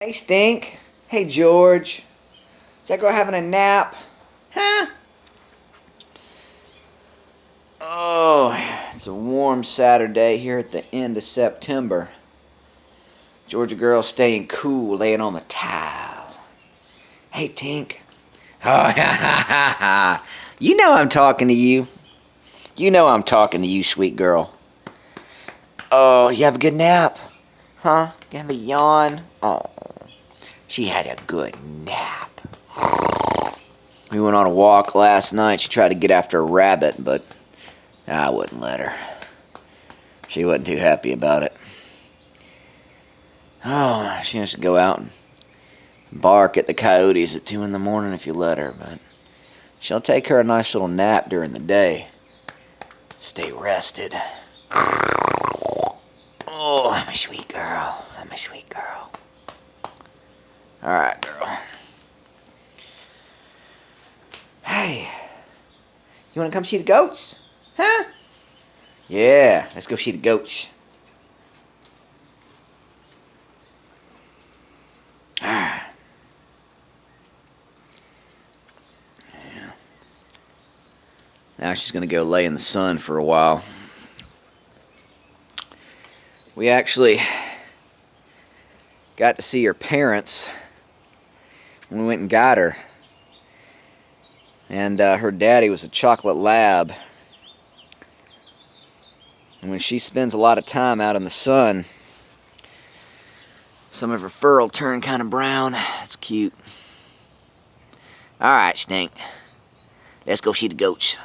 Hey, Stink. Hey, George. Is that girl having a nap? Huh? Oh, it's a warm Saturday here at the end of September. Georgia girl staying cool, laying on the towel. Hey, Tink. Oh, you know I'm talking to you. You know I'm talking to you, sweet girl. Oh, you have a good nap? Huh? You have a yawn? Oh, she had a good nap. We went on a walk last night. She tried to get after a rabbit, but I wouldn't let her. She wasn't too happy about it. Oh, she has to go out and bark at the coyotes at 2 in the morning if you let her, but she'll take her a nice little nap during the day. Stay rested. Oh, I'm a sweet girl. I'm a sweet girl. Alright, girl. Hey, you want to come see the goats? Huh? Yeah, let's go see the goats. Yeah. Now she's going to go lay in the sun for a while. We actually got to see her parents when we went and got her. And her daddy was a chocolate lab. And when she spends a lot of time out in the sun, some of her fur will turn kind of brown. It's cute. Alright, Stink. Let's go see the goats.